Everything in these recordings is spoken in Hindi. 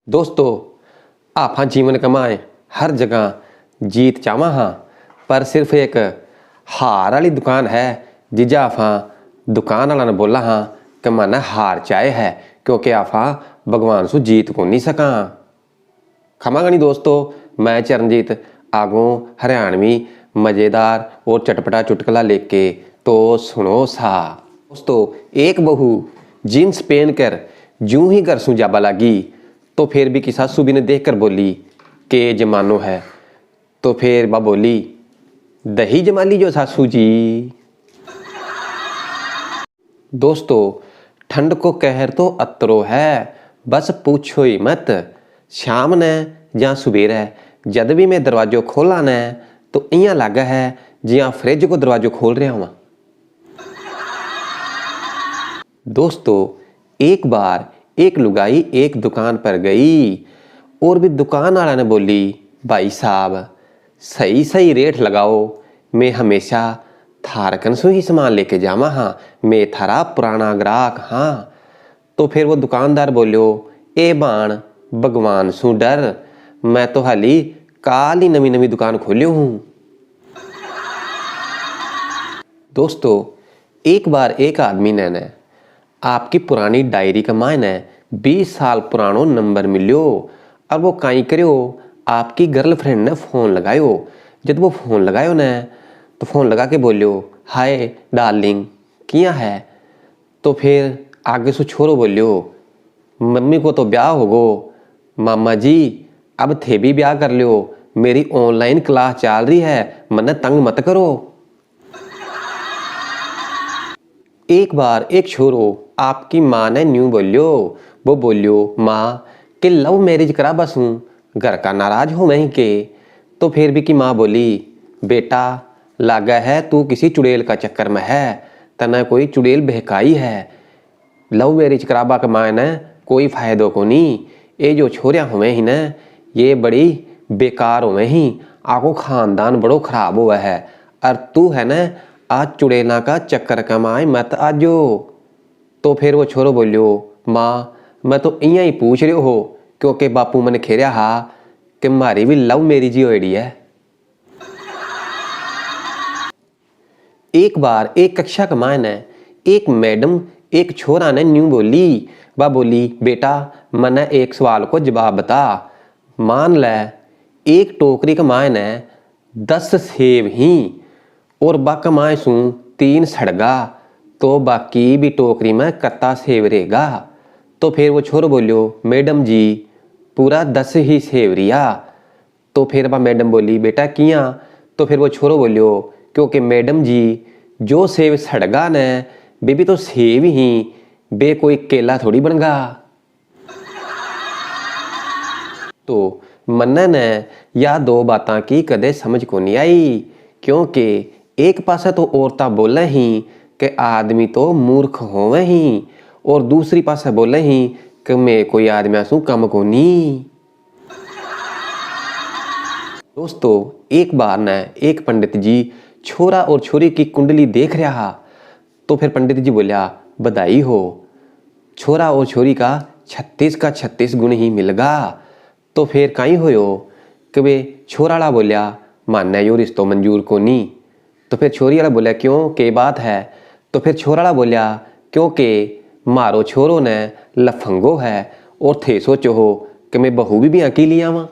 दोस्तों आपा जीवन कमाए हर जगह जीत चाहवा हाँ, पर सिर्फ एक हार वाली दुकान है जिजा आफा दुकान वाला ने बोला हाँ कि मैंने हार चाहे है क्योंकि आफा भगवान सु जीत को नहीं सका। खमागा नहीं दोस्तों, मैं चरणजीत आगों हरियाणवी मज़ेदार और चटपटा चुटकुला लेके तो सुनो सा। दोस्तों एक बहू जींस पहन कर जूं ही घर सु जाबा लगी तो फिर भी की सासू भी ने देख कर बोली के जमानो है, तो फिर बा बोली दही जमा ली जो सासू जी। दोस्तों ठंड को कहर तो अतरो है, बस पूछो ही मत। शाम ने या सवेरे जद भी मैं दरवाजो खोला ने तो इं लगा है जिया फ्रिज को दरवाजो खोल रहा हूँ। दोस्तों एक बार एक लुगाई एक दुकान पर गई और भी दुकान वाला ने बोली भाई साहब सही सही रेट लगाओ, मैं हमेशा थारकन से ही सामान लेके जावा हाँ, मैं थारा पुराना ग्राहक हाँ। तो फिर वो दुकानदार बोलियो ए बाण भगवान सु डर, मैं तो हाली काल ही नवी नवी दुकान खोलियो हूँ। दोस्तों एक बार एक आदमी ने आपकी पुरानी डायरी का मायने 20 साल पुरानो नंबर मिलियो और वो काई करियो आपकी गर्लफ्रेंड ने फ़ोन लगायो। जब वो फ़ोन लगायो ने तो फ़ोन लगा के बोलियो हाय डार्लिंग किया है। तो फिर आगे से छोरो बोलियो मम्मी को तो ब्याह हो गो, मामा जी अब थे भी ब्याह कर लियो, मेरी ऑनलाइन क्लास चल रही है, मन्ने तंग मत करो। एक बार एक छोरो आपकी माँ ने न्यू बोलियो, वो बोलियो माँ कि लव मैरिज करा बस हूँ, घर का नाराज हूँ वहीं के। तो फिर भी की माँ बोली बेटा लागा है तू किसी चुड़ैल का चक्कर में है, तना कोई चुड़ैल बहकाई है, लव मैरिज कराबा के मायने कोई फायदो को नहीं, ये जो छोरियाँ हुए ही न ये बड़ी बेकार हुए ही, आको खानदान बड़ो खराब हुआ है और तू है न आज चुड़ैला का चक्कर कमाए मत आजो। तो फिर वो छोरो बोलियो माँ मैं तो इं ही पूछ रहे हो क्योंकि बापू मैंने खेरिया हा कि मारी भी लव मैरिज ही होड़ी है। एक बार एक कक्षा का मायने एक मैडम एक छोरा ने न्यू बोली, वह बोली बेटा मने एक सवाल को जवाब बता। मान ले एक टोकरी का मायने 10 सेब ही और बाका माय सू 3 सड़गा तो बाकी भी टोकरी में कत्ता सेब रहेगा। तो फिर वो छोरो बोलियो मैडम जी पूरा 10 ही सेब रिया। तो फिर वह मैडम बोली बेटा किया। तो फिर वो छोरो बोलियो क्योंकि मैडम जी जो सेब सड़गा ने बे भी तो सेब ही, बे कोई केला थोड़ी बनगा। तो मन्ने ने या दो बातां की कदे समझ को नहीं आई, क्योंकि एक पासे तो औरता बोले ही कि आदमी तो मूर्ख होवे ही और दूसरी पासे बोले ही कि मैं कोई आदमी सू कम को नहीं। दोस्तों एक बार न एक पंडित जी छोरा और छोरी की कुंडली देख रहा, तो फिर पंडित जी बोलिया बधाई हो, छोरा और छोरी का 36 का 36 गुण ही मिलगा। तो फिर कहीं होयो कि वे छोरा वाला बोलिया मान्य यो रिश्तो मंजूर को नहीं। तो फिर छोरी वाला बोलिया क्यों के बात है। तो फिर छोरा वाला बोलिया क्योंकि मारो छोरो ने लफंगो है और थे सोचो हो कि मैं बहू भी अकेली आवा।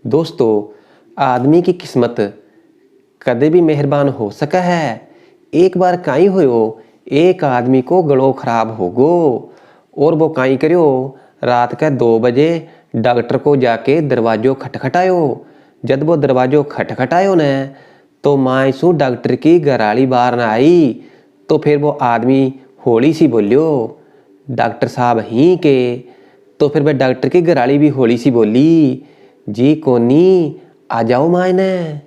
दोस्तों आदमी की किस्मत कदे भी मेहरबान हो सका है। एक बार काई होयो एक आदमी को गलो खराब हो गो और वो काई करियो रात के 2 बजे डॉक्टर को जाके दरवाजो खटखटायो। जब वो दरवाजो खटखटायो ने तो माँ सू डॉक्टर की घराली बाहर न आई। तो फिर वो आदमी होली सी बोलियो डॉक्टर साहब ही के। तो फिर वह डॉक्टर की घराली भी होली सी बोली जी कोनी आ जाओ मायने।